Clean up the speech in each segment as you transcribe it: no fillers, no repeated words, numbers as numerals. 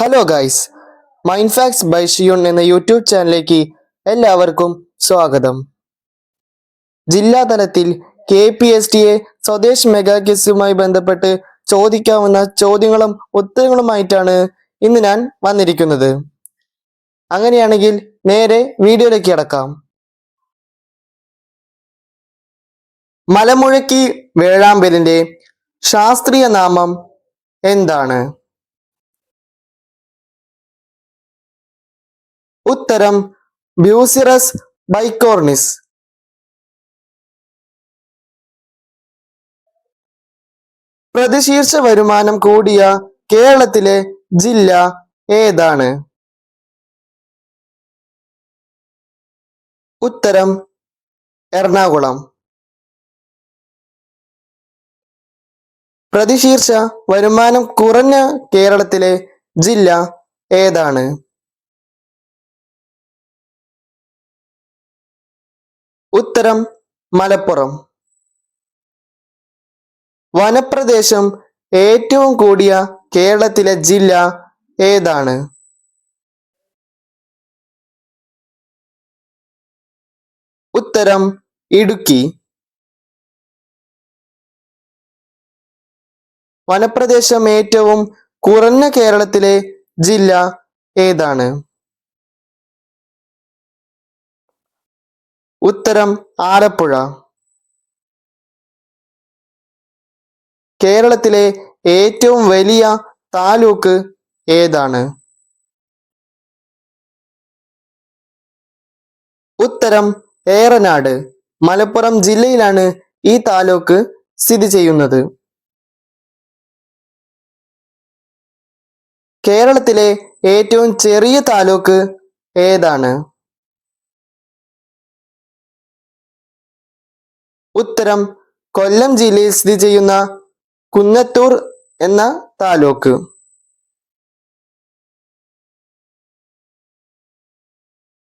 Hello guys, mind facts by ഷിയോൺ എന്ന YouTube ചാനലിലേക്ക് എല്ലാവർക്കും സ്വാഗതം. ജില്ലാതലത്തിൽ KPSTA സ്വദേശ് മെഗാ ക്വിസുമായി ബന്ധപ്പെട്ട് ചോദിക്കാവുന്ന ചോദ്യങ്ങളും ഉത്തരങ്ങളുമായിട്ടാണ് ഇന്ന് ഞാൻ വന്നിരിക്കുന്നത്. അങ്ങനെയാണെങ്കിൽ നേരെ വീഡിയോയിലേക്ക് കടക്കാം. മലമുഴക്കി വേഴാമ്പലിന്റെ ശാസ്ത്രീയ നാമം എന്താണ്? ഉത്തരം ബ്യൂസിറസ് ബൈക്കോർണിസ്. പ്രതിശീർഷ വരുമാനം കൂടിയ കേരളത്തിലെ ജില്ല ഏതാണ്? ഉത്തരം എറണാകുളം. പ്രതിശീർഷ വരുമാനം കുറഞ്ഞ കേരളത്തിലെ ജില്ല ഏതാണ്? ഉത്തരം മലപ്പുറം. വനപ്രദേശം ഏറ്റവും കൂടിയ കേരളത്തിലെ ജില്ല ഏതാണ്? ഉത്തരം ഇടുക്കി. വനപ്രദേശം ഏറ്റവും കുറഞ്ഞ കേരളത്തിലെ ജില്ല ഏതാണ്? ഉത്തരം ആലപ്പുഴ. കേരളത്തിലെ ഏറ്റവും വലിയ താലൂക്ക് ഏതാണ്? ഉത്തരം ഏറനാട്. മലപ്പുറം ജില്ലയിലാണ് ഈ താലൂക്ക് സ്ഥിതി ചെയ്യുന്നത്. കേരളത്തിലെ ഏറ്റവും ചെറിയ താലൂക്ക് ഏതാണ്? ഉത്തരം കൊല്ലം ജില്ലയിൽ സ്ഥിതി ചെയ്യുന്ന കുന്നത്തൂർ എന്ന താലൂക്ക്.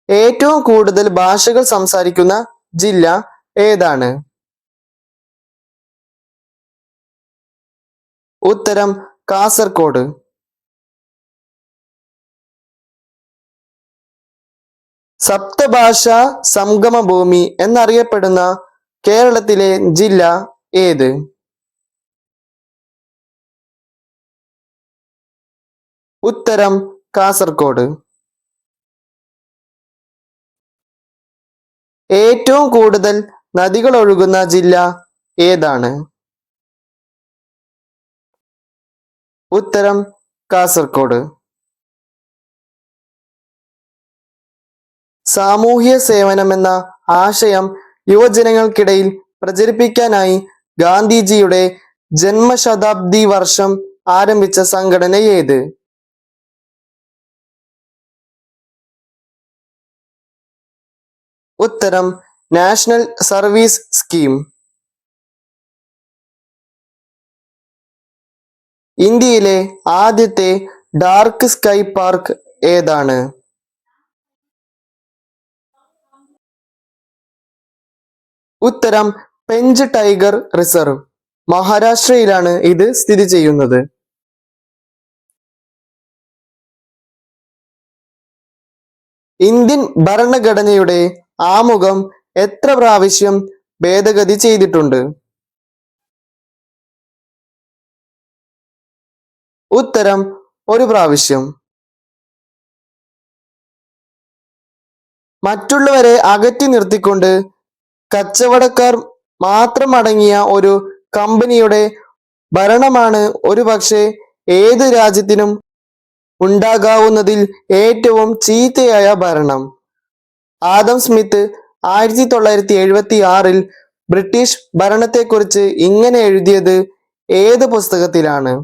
ഏറ്റവും കൂടുതൽ ഭാഷകൾ സംസാരിക്കുന്ന ജില്ല ഏതാണ്? ഉത്തരം കാസർഗോഡ്. സപ്തഭാഷാ സംഗമ ഭൂമി എന്നറിയപ്പെടുന്ന കേരളത്തിലെ ജില്ല ഏത്? ഉത്തരം കാസർഗോഡ്. ഏറ്റവും കൂടുതൽ നദികൾ ഒഴുകുന്ന ജില്ല ഏതാണ്? ഉത്തരം കാസർഗോഡ്. സാമൂഹ്യ സേവനം എന്ന ആശയം യുവജനങ്ങൾക്കിടയിൽ പ്രചരിപ്പിക്കാനായി ഗാന്ധിജിയുടെ ജന്മശതാബ്ദി വർഷം ആരംഭിച്ച സംഘടന ഏത്? ഉത്തരം നാഷണൽ സർവീസ് സ്കീം. ഇന്ത്യയിലെ ആദ്യത്തെ ഡാർക്ക് സ്കൈ പാർക്ക് ഏതാണ്? ഉത്തരം പെഞ്ച് ടൈഗർ റിസർവ്. മഹാരാഷ്ട്രയിലാണ് ഇത് സ്ഥിതി ചെയ്യുന്നത്. ഇന്ത്യൻ ഭരണഘടനയുടെ ആമുഖം എത്ര പ്രാവശ്യം ഭേദഗതി ചെയ്തിട്ടുണ്ട്? ഉത്തരം ഒരു പ്രാവശ്യം. മറ്റുള്ളവരെ അകറ്റി നിർത്തിക്കൊണ്ട് കച്ചവടക്കാർ മാത്രം അടങ്ങിയ ഒരു കമ്പനിയുടെ ഭരണമാണ് ഒരുപക്ഷെ ഏത് രാജ്യത്തിനും ഉണ്ടാകാവുന്നതിൽ ഏറ്റവും ചീത്തയായ ഭരണം. ആദം സ്മിത്ത് 1976 ബ്രിട്ടീഷ് ഭരണത്തെക്കുറിച്ച് ഇങ്ങനെ എഴുതിയത് ഏത് പുസ്തകത്തിലാണ്?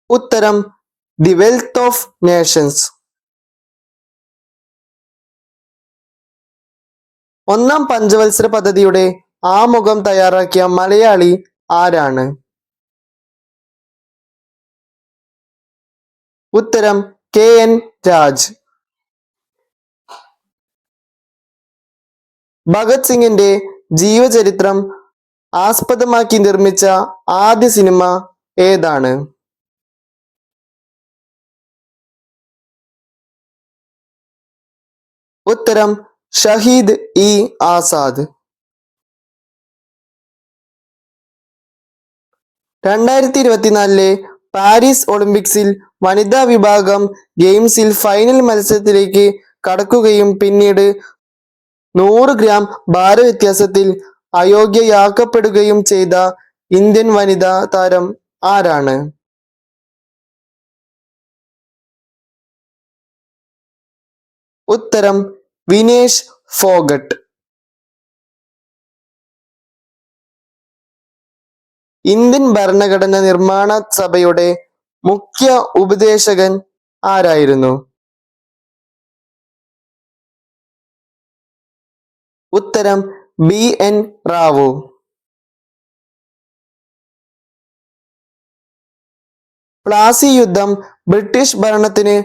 ഉത്തരം ദി വെൽത്ത് ഓഫ് നേഷൻസ്. ഒന്നാം പഞ്ചവത്സര പദ്ധതിയുടെ ആമുഖം തയ്യാറാക്കിയ മലയാളി ആരാണ്? ഉത്തരം KN രാജ്. ഭഗത് സിംഗിന്റെ ജീവചരിത്രം ആസ്പദമാക്കി നിർമ്മിച്ച ആദ്യ സിനിമ ഏതാണ്? ഉത്തരം ഷഹീദ് ഇ ആസാദ്. 2024 പാരീസ് ഒളിമ്പിക്സിൽ വനിതാ വിഭാഗം ഗെയിംസിൽ ഫൈനൽ മത്സരത്തിലേക്ക് കടക്കുകയും പിന്നീട് 100 ഗ്രാം ഭാരവ്യത്യാസത്തിൽ അയോഗ്യയാക്കപ്പെടുകയും ചെയ്ത ഇന്ത്യൻ വനിതാ താരം ആരാണ്? ഉത്തരം വിനേഷ് ഫോഗട്ട്. ഇന്ത്യൻ ഭരണഘടന നിർമ്മാണ സഭയുടെ മുഖ്യ ഉപദേശകൻ ആരായിരുന്നു? ഉത്തരം BN റാവു. പ്ലാസി യുദ്ധം ബ്രിട്ടീഷ് ഭരണത്തിന്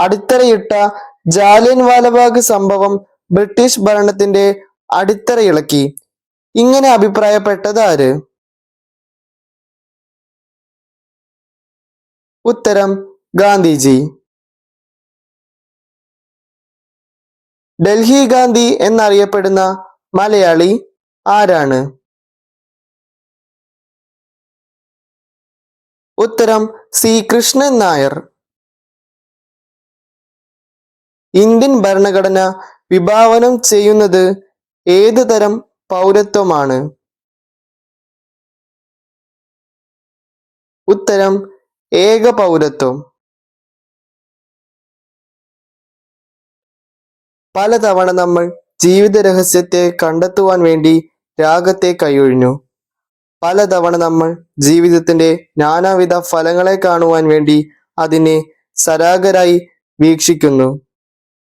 അടിത്തറയിട്ട ജാലിയൻ വാലബാഗ് സംഭവം ബ്രിട്ടീഷ് ഭരണത്തിന്റെ അടിത്തറയിളക്കി. ഇങ്ങനെ അഭിപ്രായപ്പെട്ടത് ആര്? ഉത്തരം ഗാന്ധിജി. ഡൽഹി ഗാന്ധി എന്നറിയപ്പെടുന്ന മലയാളി ആരാണ്? ഉത്തരം C കൃഷ്ണൻ നായർ. ഇന്ത്യൻ ഭരണഘടന വിഭാവനം ചെയ്യുന്നത് ഏത് തരം പൗരത്വമാണ്? ഉത്തരം ഏക പൗരത്വം. പലതവണ നമ്മൾ ജീവിത രഹസ്യത്തെ കണ്ടെത്തുവാൻ വേണ്ടി രാഗത്തെ കൈയൊഴിഞ്ഞു. പലതവണ നമ്മൾ ജീവിതത്തിന്റെ നാനാവിധ ഫലങ്ങളെ കാണുവാൻ വേണ്ടി അതിനെ സരാഗരായി വീക്ഷിക്കുന്നു.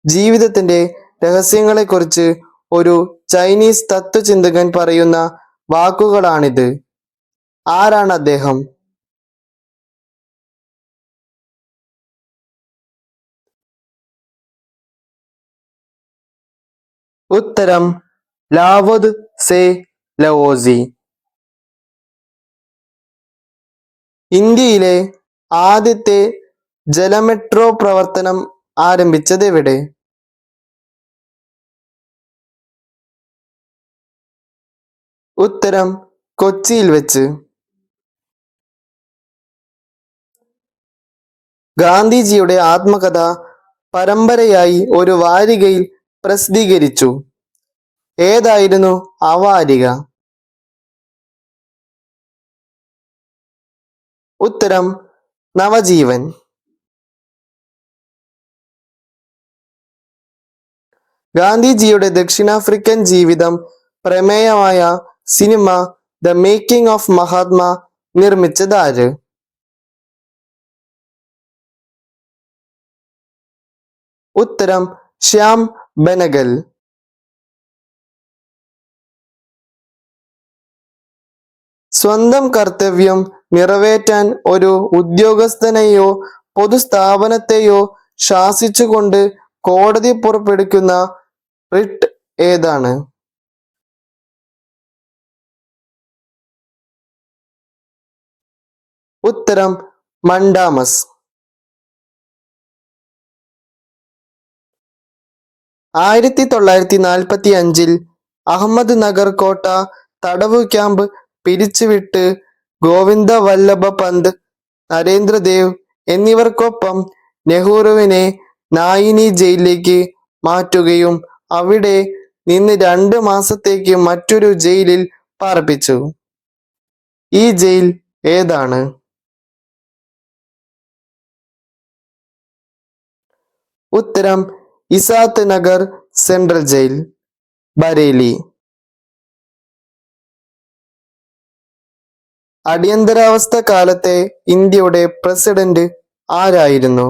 ജീവിതത്തിന്റെ രഹസ്യങ്ങളെക്കുറിച്ച് ഒരു ചൈനീസ് തത്വചിന്തകൻ പറയുന്ന വാക്കുകളാണിത്. ആരാണ് അദ്ദേഹം? ഉത്തരം ലാവോത് സെ ലവോസി. ഇന്ത്യയിലെ ആദ്യത്തെ ജലമെട്രോ പ്രവർത്തനം ആരംഭിച്ചത് എവിടെ? ഉത്തരം കൊച്ചിയിൽ വെച്ച്. ഗാന്ധിജിയുടെ ആത്മകഥ പരമ്പരയായി ഒരു വാരികയിൽ പ്രസിദ്ധീകരിച്ചു. ഏതായിരുന്നു ആ വാരിക? ഉത്തരം നവജീവൻ. ഗാന്ധിജിയുടെ ദക്ഷിണാഫ്രിക്കൻ ജീവിതം പ്രമേയമായ സിനിമ ദ മേക്കിംഗ് ഓഫ് മഹാത്മാ നിർമ്മിച്ചത് ആര്? ഉത്തരം ശ്യാം ബെനഗൽ. സ്വന്തം കർത്തവ്യം നിറവേറ്റാൻ ഒരു ഉദ്യോഗസ്ഥനെയോ പൊതുസ്ഥാപനത്തെയോ ശാസിച്ചുകൊണ്ട് കോടതി പുറപ്പെടുവിക്കുന്ന റിട്ട് ഏതാണ്? ഉത്തരം മണ്ടാമസ്. 1945 അഹമ്മദ് നഗർ കോട്ട തടവു ക്യാമ്പ് പിരിച്ചുവിട്ട് ഗോവിന്ദ വല്ലഭ പന്ത്, നരേന്ദ്രദേവ് എന്നിവർക്കൊപ്പം നെഹ്റുവിനെ നായിനി ജയിലിലേക്ക് മാറ്റുകയും അവിടെ നിന്ന് 2 മാസത്തേക്ക് മറ്റൊരു ജയിലിൽ പാർപ്പിച്ചു. ഈ ജയിൽ ഏതാണ്? ഉത്തരം ഇസാത്ത് നഗർ സെൻട്രൽ ജയിൽ, ബരേലി. അടിയന്തരാവസ്ഥ കാലത്തെ ഇന്ത്യയുടെ പ്രസിഡന്റ് ആരായിരുന്നു?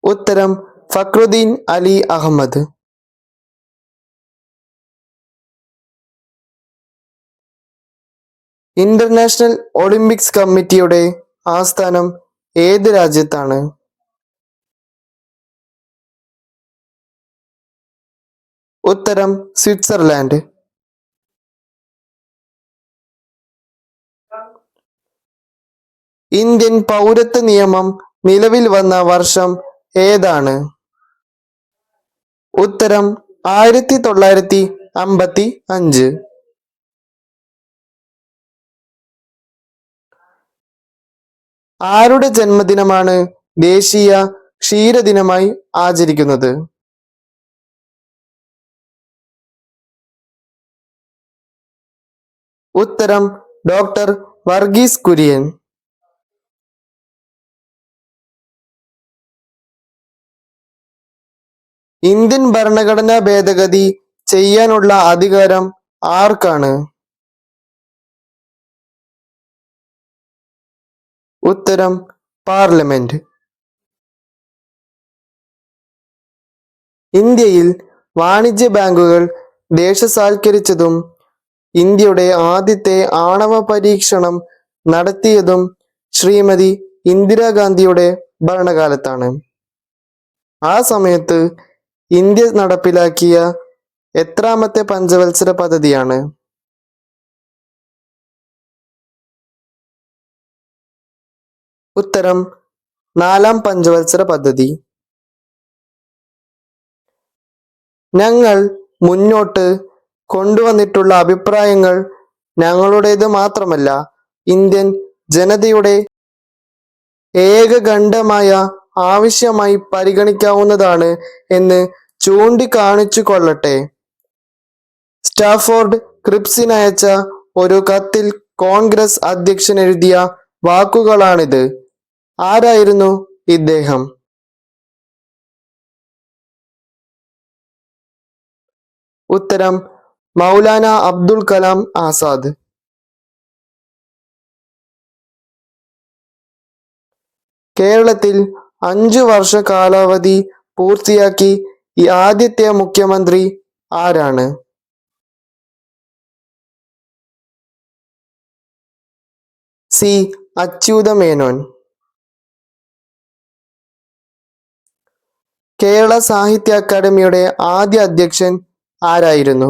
ഉത്തരം ഫക്രുദ്ദീൻ അലി അഹമ്മദ്. ഇന്റർനാഷണൽ ഒളിമ്പിക്സ് കമ്മിറ്റിയുടെ ആസ്ഥാനം ഏത് രാജ്യത്താണ്? ഉത്തരം സ്വിറ്റ്സർലാൻഡ്. ഇന്ത്യൻ പൗരത്വ നിയമം നിലവിൽ വന്ന വർഷം ഏതാണ്? ഉത്തരം 1955. ആരുടെ ജന്മദിനമാണ് ദേശീയ ക്ഷീരദിനമായി ആചരിക്കുന്നത്? ഉത്തരം ഡോക്ടർ വർഗീസ് കുര്യൻ. ഇന്ത്യൻ ഭരണഘടനാ ഭേദഗതി ചെയ്യാനുള്ള അധികാരം ആർക്കാണ്? ഉത്തരം പാർലമെന്റ്. ഇന്ത്യയിൽ വാണിജ്യ ബാങ്കുകൾ ദേശസാൽക്കരിച്ചതും ഇന്ത്യയുടെ ആദ്യത്തെ ആണവ പരീക്ഷണം നടത്തിയതും ശ്രീമതി ഇന്ദിരാഗാന്ധിയുടെ ഭരണകാലത്താണ്. ആ സമയത്ത് ഇന്ത്യ നടപ്പിലാക്കിയ എത്രാമത്തെ പഞ്ചവത്സര പദ്ധതിയാണ്? ഉത്തരം 4-ാം പഞ്ചവത്സര പദ്ധതി. ഞങ്ങൾ മുന്നോട്ട് കൊണ്ടുവന്നിട്ടുള്ള അഭിപ്രായങ്ങൾ ഞങ്ങളുടേത് മാത്രമല്ല, ഇന്ത്യൻ ജനതയുടെ ഏകകണ്ഠമായ ആവശ്യമായി പരിഗണിക്കാവുന്നതാണ് എന്ന് ചൂണ്ടിക്കാണിച്ചു കൊള്ളട്ടെ. സ്റ്റാഫോർഡ് ക്രിപ്സിനയച്ച ഒരു കത്തിൽ കോൺഗ്രസ് അധ്യക്ഷൻ എഴുതിയ വാക്കുകളാണിത്. ആരായിരുന്നു ഇദ്ദേഹം? ഉത്തരം മൗലാന അബ്ദുൽ കലാം ആസാദ്. കേരളത്തിൽ 5 വർഷ കാലാവധി പൂർത്തിയാക്കി ഈ ആദ്യത്തെ മുഖ്യമന്ത്രി ആരാണ്? സി അച്യുതമേനോൻ. കേരള സാഹിത്യ അക്കാദമിയുടെ ആദ്യ അധ്യക്ഷൻ ആരായിരുന്നു?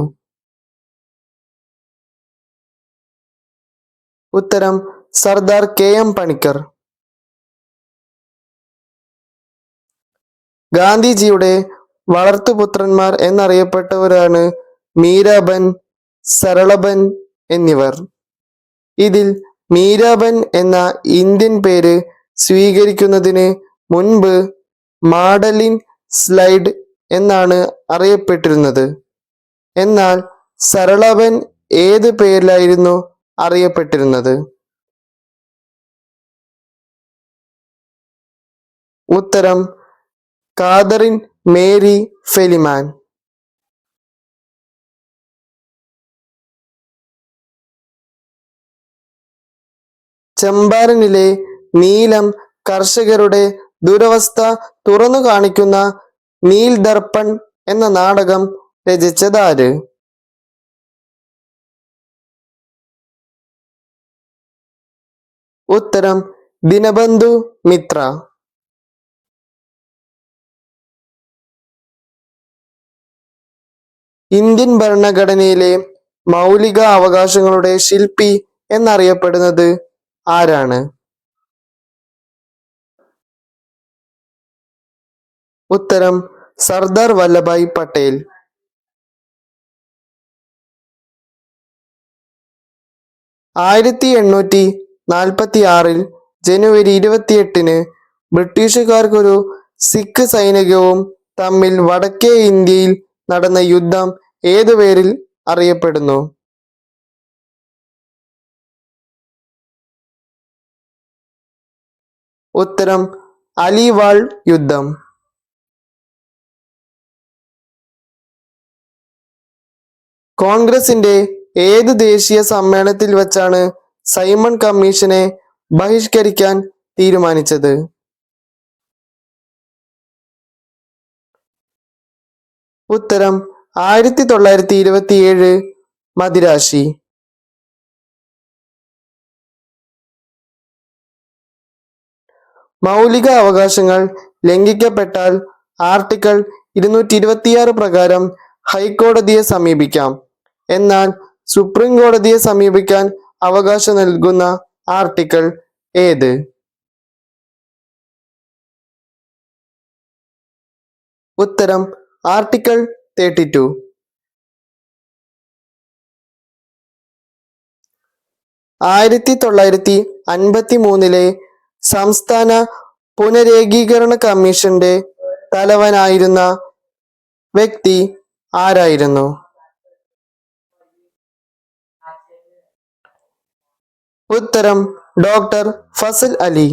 ഉത്തരം സർദാർ KM പണിക്കർ. ഗാന്ധിജിയുടെ വളർത്തുപുത്രന്മാർ എന്നറിയപ്പെട്ടവരാണ് മീരാബൻ, സരളബൻ എന്നിവർ. ഇതിൽ മീരാബൻ എന്ന ഇന്ത്യൻ പേര് സ്വീകരിക്കുന്നതിന് മുൻപ് മാഡലിൻ സ്ലൈഡ് എന്നാണ് അറിയപ്പെട്ടിരുന്നത്. എന്നാൽ സരളബൻ ഏത് പേരിലായിരുന്നു അറിയപ്പെട്ടിരുന്നത്? ഉത്തരം കാതറിൻ മേരി ഫെലിമാൻ. ചമ്പാരനിലെ നീലം കർഷകരുടെ ദുരവസ്ഥ തുറന്നു കാണിക്കുന്ന നീൽ ദർപ്പൺ എന്ന നാടകം രചിച്ചതാര്? ഉത്തരം ദിനബന്ധു മിത്ര. ഇന്ത്യൻ ഭരണഘടനയിലെ മൗലിക അവകാശങ്ങളുടെ ശില്പി എന്നറിയപ്പെടുന്നത് ആരാണ്? ഉത്തരം സർദാർ വല്ലഭായ് പട്ടേൽ. ആയിരത്തി 1846 ജനുവരി 28 ബ്രിട്ടീഷുകാർക്കൊരു സിഖ് സൈനികവും തമ്മിൽ വടക്കേ ഇന്ത്യയിൽ നടന്ന യുദ്ധം ഏതു പേരിൽ അറിയപ്പെടുന്നു? ഉത്തരം അലിവാൾ യുദ്ധം. കോൺഗ്രസിന്റെ ഏത് ദേശീയ സമ്മേളനത്തിൽ വച്ചാണ് സൈമൺ കമ്മീഷനെ ബഹിഷ്കരിക്കാൻ തീരുമാനിച്ചത്? ഉത്തരം 1927 മദിരാശി. മൗലിക അവകാശങ്ങൾ ലംഘിക്കപ്പെട്ടാൽ ആർട്ടിക്കിൾ 226 പ്രകാരം ഹൈക്കോടതിയെ സമീപിക്കാം. എന്നാൽ സുപ്രീം കോടതിയെ സമീപിക്കാൻ അവകാശം നൽകുന്ന ആർട്ടിക്കിൾ ഏത്? ഉത്തരം ആർട്ടിക്കിൾ 32. 1953 സംസ്ഥാന പുനരേകീകരണ കമ്മീഷന്റെ തലവനായിരുന്ന വ്യക്തി ആരായിരുന്നു? ഉത്തരം ഡോക്ടർ ഫസൽ അലി.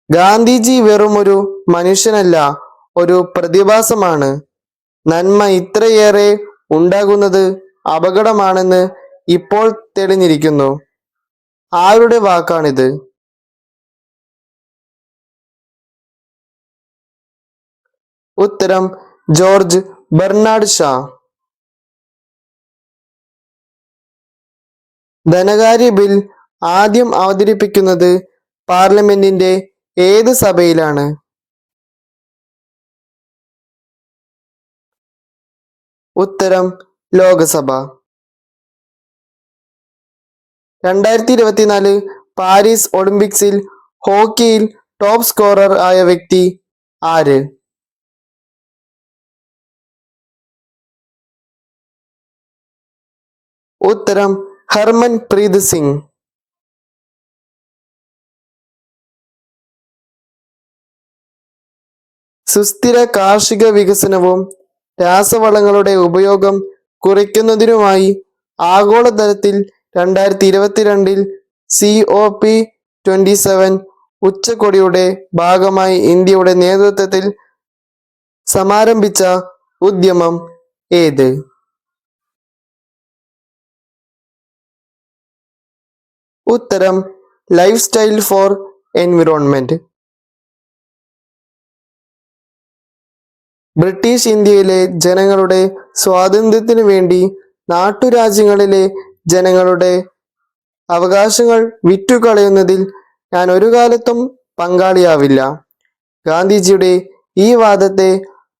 ഗാന്ധിജി വെറുമൊരു മനുഷ്യനല്ല, ഒരു പ്രതിഭാസമാണ്. നന്മ ഇത്രയേറെ ഉണ്ടാകുന്നത് അപകടമാണെന്ന് ഇപ്പോൾ തെളിഞ്ഞിരിക്കുന്നു. ആരുടെ വാക്കാണിത്? ഉത്തരം ജോർജ് ബെർണാഡ് ഷാ. ധനകാര്യ ബിൽ ആദ്യം അവതരിപ്പിക്കുന്നത് പാർലമെന്റിന്റെ ഏത് സഭയിലാണ്? ഉത്തരം ലോകസഭ. 2024 പാരീസ് ഒളിമ്പിക്സിൽ ഹോക്കിയിൽ ടോപ്പ് സ്കോറർ ആയ വ്യക്തി ആര്? ഉത്തരം ഹർമൻ പ്രീത് സിംഗ്. സുസ്ഥിര കാർഷിക വികസനവും രാസവളങ്ങളുടെ ഉപയോഗം കുറയ്ക്കുന്നതിനുമായി ആഗോളതലത്തിൽ 2022 COP27 ഉച്ചകോടിയുടെ ഭാഗമായി ഇന്ത്യയുടെ നേതൃത്വത്തിൽ സമാരംഭിച്ച ഉദ്യമം ഏത്? ഉത്തരം life style for environment. British ഇന്ത്യയിലെ ജനങ്ങളുടെ സ്വാതന്ത്ര്യത്തിനു വേണ്ടി നാട്ടുരാജ്യങ്ങളിലെ ജനങ്ങളുടെ അവകാശങ്ങൾ വിറ്റുകളയുന്നതിൽ ഞാൻ ഒരു കാലത്തും പങ്കാളിയാവില്ല. ഗാന്ധിജിയുടെ ഈ വാദത്തെ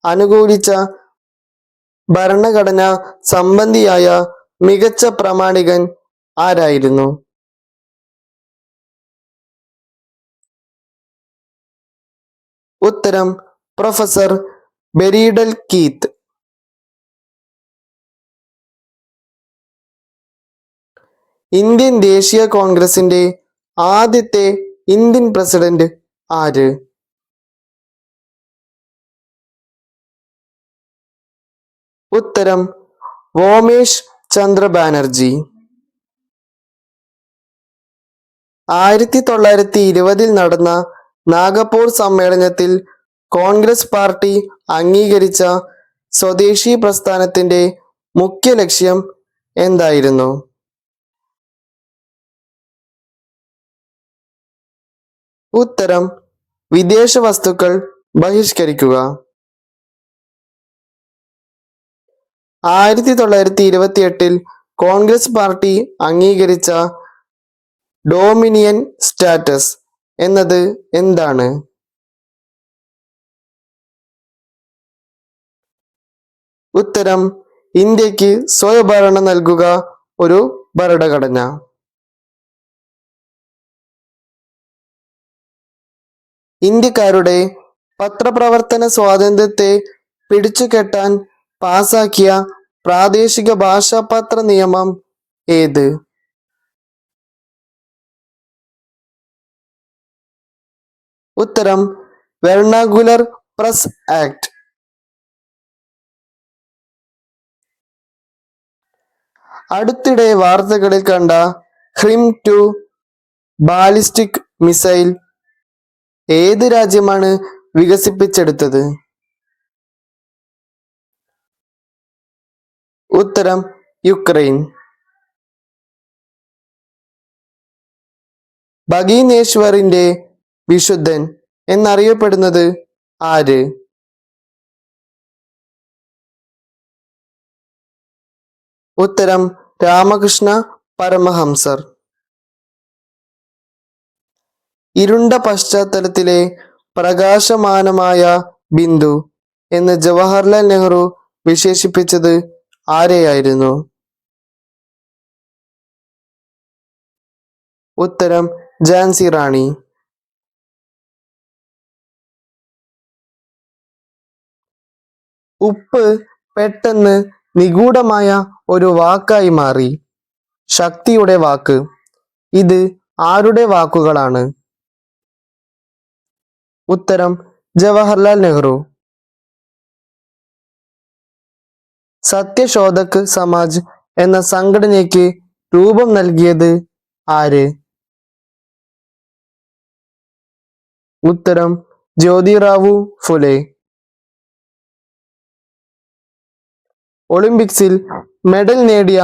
അനുകൂലിച്ച ഭരണഘടനാ സംബന്ധിയായ മികച്ച പ്രമാണികൻ ആരായിരുന്നു? ഉത്തരം പ്രൊഫസർ ബെരിഡൽ കീത്ത്. ഇന്ത്യൻ ദേശീയ കോൺഗ്രസിന്റെ ആദ്യത്തെ ഇന്ത്യൻ പ്രസിഡന്റ് ആര്? ഉത്തരം വോമേഷ് ചന്ദ്ര ബാനർജി. 1920 നടന്ന നാഗപ്പൂർ സമ്മേളനത്തിൽ കോൺഗ്രസ് പാർട്ടി അംഗീകരിച്ച സ്വദേശി പ്രസ്ഥാനത്തിന്റെ മുഖ്യ ലക്ഷ്യം എന്തായിരുന്നു? ഉത്തരം വിദേശ വസ്തുക്കൾ ബഹിഷ്കരിക്കുക. 1928 കോൺഗ്രസ് പാർട്ടി അംഗീകരിച്ച ഡോമിനിയൻ സ്റ്റാറ്റസ് എന്നത് എന്താണ്? ഉത്തരം ഇന്ത്യക്ക് സ്വയംഭരണം നൽകുക ഒരു ഭരണഘടന. ഇന്ത്യക്കാരുടെ പത്രപ്രവർത്തന സ്വാതന്ത്ര്യത്തെ പിടിച്ചുകെട്ടാൻ പാസാക്കിയ പ്രാദേശിക ഭാഷാപത്ര നിയമം ഏത്? ഉത്തരം വെർണാകുലർ പ്രസ് ആക്ട്. അടുത്തിടെ വാർത്തകളിൽ കണ്ട HIM-2 ബാലിസ്റ്റിക് മിസൈൽ ഏത് രാജ്യമാണ് വികസിപ്പിച്ചെടുത്തത്? ഉത്തരം യുക്രൈൻ. ഭഗീനേശ്വറിന്റെ വിശുദ്ധൻ എന്നറിയപ്പെടുന്നത് ആര്? ഉത്തരം രാമകൃഷ്ണ പരമഹംസർ. ഇരുണ്ട പശ്ചാത്തലത്തിലെ പ്രകാശമാനമായ ബിന്ദു എന്ന് ജവഹർലാൽ നെഹ്റു വിശേഷിപ്പിച്ചത് ആരെയായിരുന്നു? ഉത്തരം ഝാൻസി റാണി. ഉപ്പ് പെട്ടെന്ന് നിഗൂഢമായ ഒരു വാക്കായി മാറി. ശക്തിയുടെ വാക്ക്. ഇത് ആരുടെ വാക്കുകളാണ്? ഉത്തരം ജവഹർലാൽ നെഹ്റു. സത്യശോധക് സമാജ് എന്ന സംഘടനയ്ക്ക് രൂപം നൽകിയത് ആര്? ഉത്തരം ജ്യോതിറാവു ഫുലെ. ഒളിമ്പിക്സിൽ മെഡൽ നേടിയ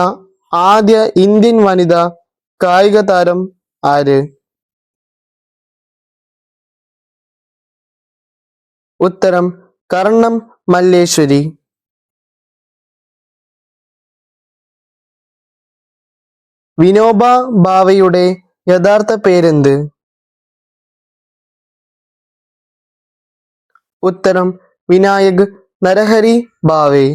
ആദ്യ ഇന്ത്യൻ വനിതാ കായിക താരം ആര്? ഉത്തരം കർണം മല്ലേശ്വരി. വിനോബ ഭാവെയുടെ യഥാർത്ഥ പേരെന്ത്? ഉത്തരം വിനായക് നരഹരി ഭാവെ.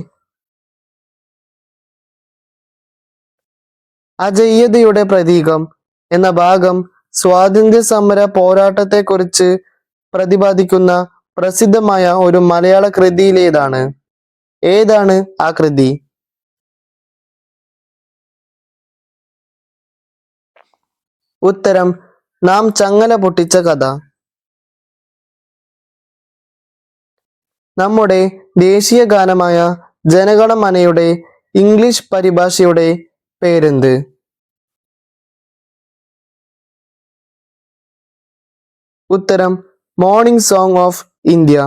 അജയ്യതയുടെ പ്രതീകം എന്ന ഭാഗം സ്വാതന്ത്ര്യ സമര പോരാട്ടത്തെക്കുറിച്ച് പ്രതിപാദിക്കുന്ന പ്രസിദ്ധമായ ഒരു മലയാള കൃതിയിലേതാണ്? ഏതാണ് ആ കൃതി? ഉത്തരം നാം ചങ്ങല പൊട്ടിച്ച കഥ. നമ്മുടെ ദേശീയ ഗാനമായ ജനഗണമനയുടെ ഇംഗ്ലീഷ് പരിഭാഷയുടെ പേരെന്ത്? ഉത്തരം morning song of India.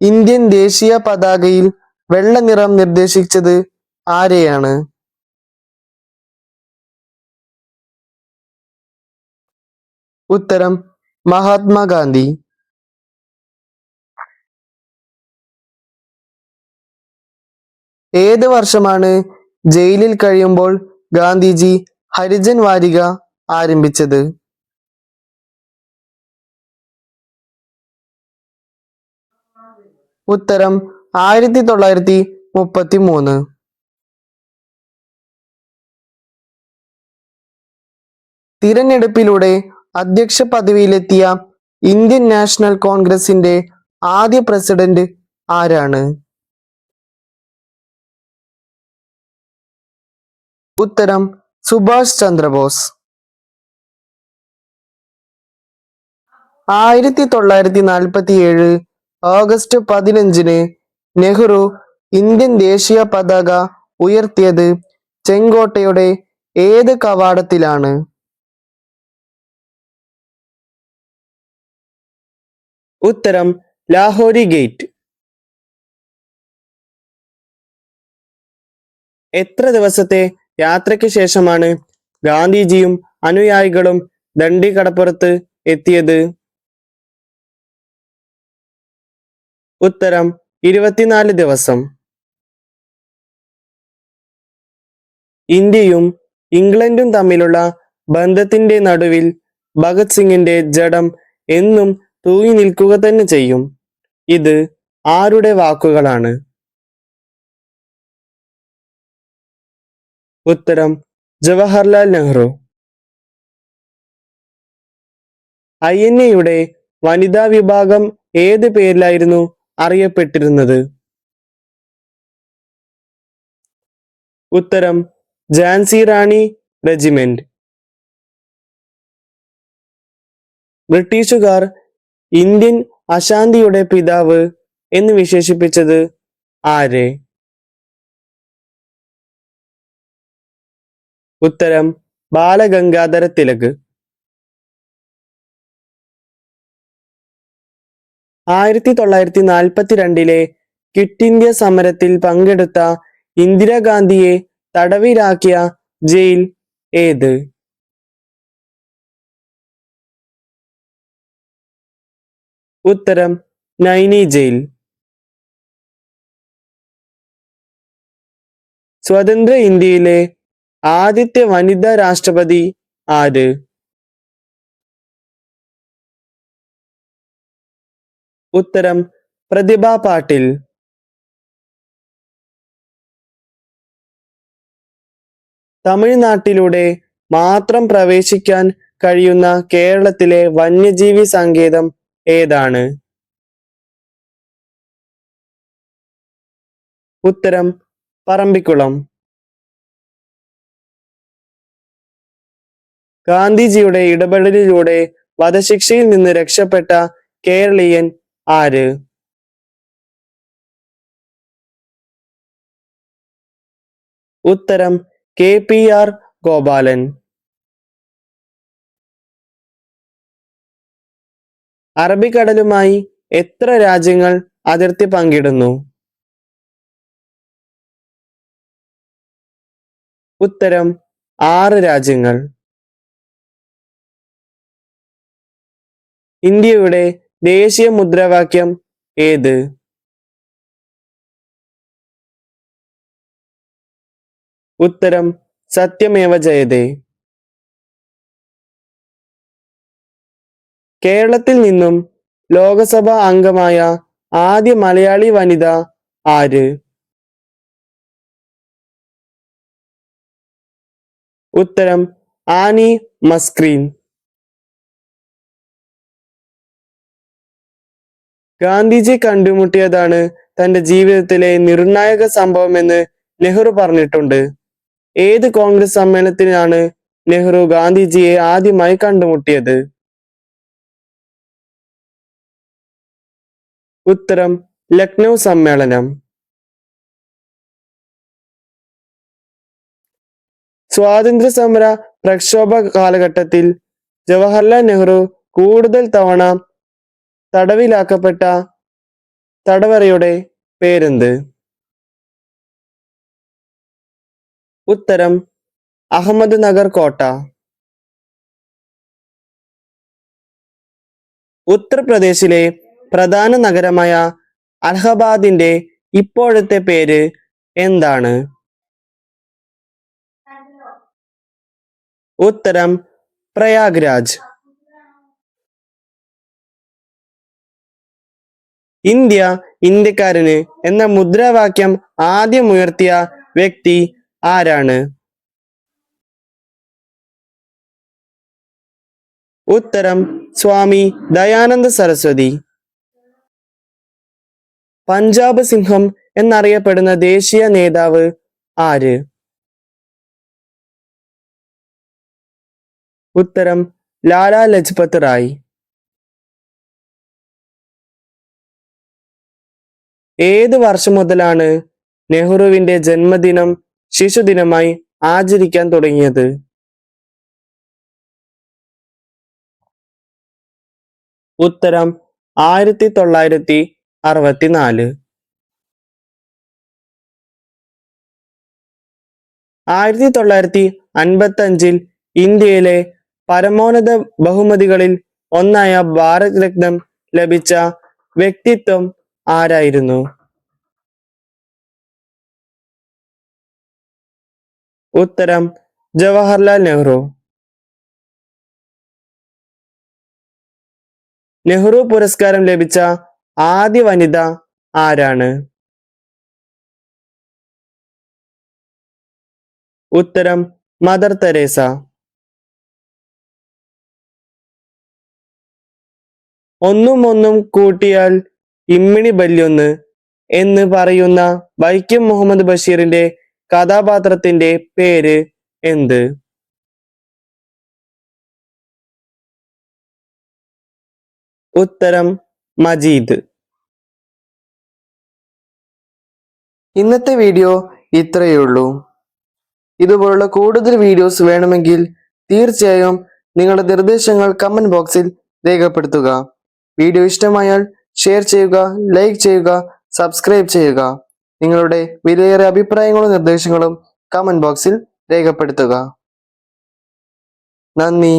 Indian ദേശീയ പതാകയിൽ വെള്ള നിറം നിർദ്ദേശിച്ചത് ആരെയാണ്? ഉത്തരം മഹാത്മാഗാന്ധി. ഏത് വർഷമാണ് ജയിലിൽ കഴിയുമ്പോൾ ഗാന്ധിജി ഹരിജൻ വാരിക ആരംഭിച്ചത്? ഉത്തരം 1933. തിരഞ്ഞെടുപ്പിലൂടെ അധ്യക്ഷ പദവിയിലെത്തിയ ഇന്ത്യൻ നാഷണൽ കോൺഗ്രസിന്റെ ആദ്യ പ്രസിഡന്റ് ആരാണ്? ഉത്തരം സുഭാഷ് ചന്ദ്രബോസ്. 1947 ഓഗസ്റ്റ് 15 നെഹ്റു ഇന്ത്യൻ ദേശീയ പതാക ഉയർത്തിയത് ചെങ്കോട്ടയുടെ ഏത് കവാടത്തിലാണ്? ഉത്തരം ലാഹോരി ഗേറ്റ്. എത്ര ദിവസത്തെ യാത്രയ്ക്ക് ശേഷമാണ് ഗാന്ധിജിയും അനുയായികളും ദണ്ഡി കടപ്പുറത്ത് എത്തിയത്? ഉത്തരം 24 ദിവസം. ഇന്ത്യയും ഇംഗ്ലണ്ടും തമ്മിലുള്ള ബന്ധത്തിന്റെ നടുവിൽ ഭഗത് സിംഗിന്റെ ജഡം എന്നും തൂങ്ങി നിൽക്കുക തന്നെ ചെയ്യും. ഇത് ആരുടെ വാക്കുകളാണ്? ഉത്തരം ജവഹർലാൽ നെഹ്റു. INA-യുടെ വനിതാ വിഭാഗം ഏത് പേരിലായിരുന്നു അറിയപ്പെട്ടിരുന്നത്? ഉത്തരം ഝാൻസി റാണി റെജിമെന്റ്. ബ്രിട്ടീഷുകാർ ഇന്ത്യൻ അശാന്തിയുടെ പിതാവ് എന്ന് വിശേഷിപ്പിച്ചത് ആരെ? ഉത്തരം ബാലഗംഗാധര തിലക്. 1942 ക്വിറ്റ് ഇന്ത്യ സമരത്തിൽ പങ്കെടുത്ത ഇന്ദിരാഗാന്ധിയെ തടവിലാക്കിയ ജയിൽ ഏത്? ഉത്തരം നൈനി ജയിൽ. സ്വതന്ത്ര ഇന്ത്യയിലെ ആദ്യത്തെ വനിതാ രാഷ്ട്രപതി ആര്? ഉത്തരം പ്രതിഭ പാട്ടീൽ. തമിഴ്നാട്ടിലൂടെ മാത്രം പ്രവേശിക്കാൻ കഴിയുന്ന കേരളത്തിലെ വന്യജീവി സങ്കേതം ഏതാണ്? ഉത്തരം പറമ്പിക്കുളം. ഗാന്ധിജിയുടെ ഇടപെടലിലൂടെ വധശിക്ഷയിൽ നിന്ന് രക്ഷപ്പെട്ട കേരളീയൻ ആര്? ഉത്തരം KPR ഗോപാലൻ. അറബിക്കടലുമായി എത്ര രാജ്യങ്ങൾ അതിർത്തി പങ്കിടുന്നു? ഉത്തരം 6 രാജ്യങ്ങൾ. ഇന്ത്യയുടെ ദേശീയ മുദ്രാവാക്യം ഏത്? ഉത്തരം സത്യമേവ ജയതേ. കേരളത്തിൽ നിന്നും ലോകസഭാ അംഗമായ ആദ്യ മലയാളി വനിത ആര്? ഉത്തരം ആനി മസ്ക്രീൻ. ഗാന്ധിജി കണ്ടുമുട്ടിയതാണ് തന്റെ ജീവിതത്തിലെ നിർണായക സംഭവമെന്ന് നെഹ്റു പറഞ്ഞിട്ടുണ്ട്. ഏത് കോൺഗ്രസ് സമ്മേളനത്തിനാണ് നെഹ്റു ഗാന്ധിജിയെ ആദ്യമായി കണ്ടുമുട്ടിയത്? ഉത്തരം ലക്നൗ സമ്മേളനം. സ്വാതന്ത്ര്യ സമര പ്രക്ഷോഭ കാലഘട്ടത്തിൽ ജവഹർലാൽ നെഹ്റു കൂടുതൽ തവണ തടവിലാക്കപ്പെട്ട തടവറയുടെ പേരെന്ത്? ഉത്തരം അഹമ്മദ് നഗർ കോട്ട. ഉത്തർപ്രദേശിലെ പ്രധാന നഗരമായ അലഹബാദിന്റെ ഇപ്പോഴത്തെ പേര് എന്താണ്? ഉത്തരം പ്രയാഗ്രാജ്. ഇന്ത്യ ഇന്ത്യക്കാരന് എന്ന മുദ്രാവാക്യം ആദ്യം ഉയർത്തിയ വ്യക്തി ആരാണ്? ഉത്തരം സ്വാമി ദയാനന്ദ സരസ്വതി. പഞ്ചാബ് സിംഹം എന്നറിയപ്പെടുന്ന ദേശീയ നേതാവ് ആര്? ഉത്തരം ലാലാ ലജ്പത് റായ്. ഏത് വർഷം മുതലാണ് നെഹ്റുവിന്റെ ജന്മദിനം ശിശുദിനമായി ആചരിക്കാൻ തുടങ്ങിയത്? ഉത്തരം 1964. 1955 ഇന്ത്യയിലെ പരമോന്നത ബഹുമതികളിൽ ഒന്നായ ഭാരത് രത്നം ലഭിച്ച വ്യക്തിത്വം ആരായിരുന്നു? ഉത്തരം ജവഹർലാൽ നെഹ്റു. നെഹ്റു പുരസ്കാരം ലഭിച്ച ആദ്യ വനിത ആരാണ്? ഉത്തരം മദർ തെരേസ. ഒന്നും ഒന്നും കൂട്ടിയാൽ ഇമ്മിണി ബല്യൊന്ന് എന്ന് പറയുന്ന വൈക്കം മുഹമ്മദ് ബഷീറിന്റെ കഥാപാത്രത്തിന്റെ പേര് എന്ത്? ഉത്തരം മജീദ്. ഇന്നത്തെ വീഡിയോ ഇത്രയേ ഉള്ളൂ. ഇതുപോലുള്ള കൂടുതൽ വീഡിയോസ് വേണമെങ്കിൽ തീർച്ചയായും നിങ്ങളുടെ നിർദ്ദേശങ്ങൾ കമന്റ് ബോക്സിൽ രേഖപ്പെടുത്തുക. വീഡിയോ ഇഷ്ടമായാൽ ഷെയർ ചെയ്യുക, ലൈക്ക് ചെയ്യുക, സബ്സ്ക്രൈബ് ചെയ്യുക. നിങ്ങളുടെ വിലയേറിയ അഭിപ്രായങ്ങളും നിർദ്ദേശങ്ങളും കമന്റ് ബോക്സിൽ രേഖപ്പെടുത്തുക. നന്ദി.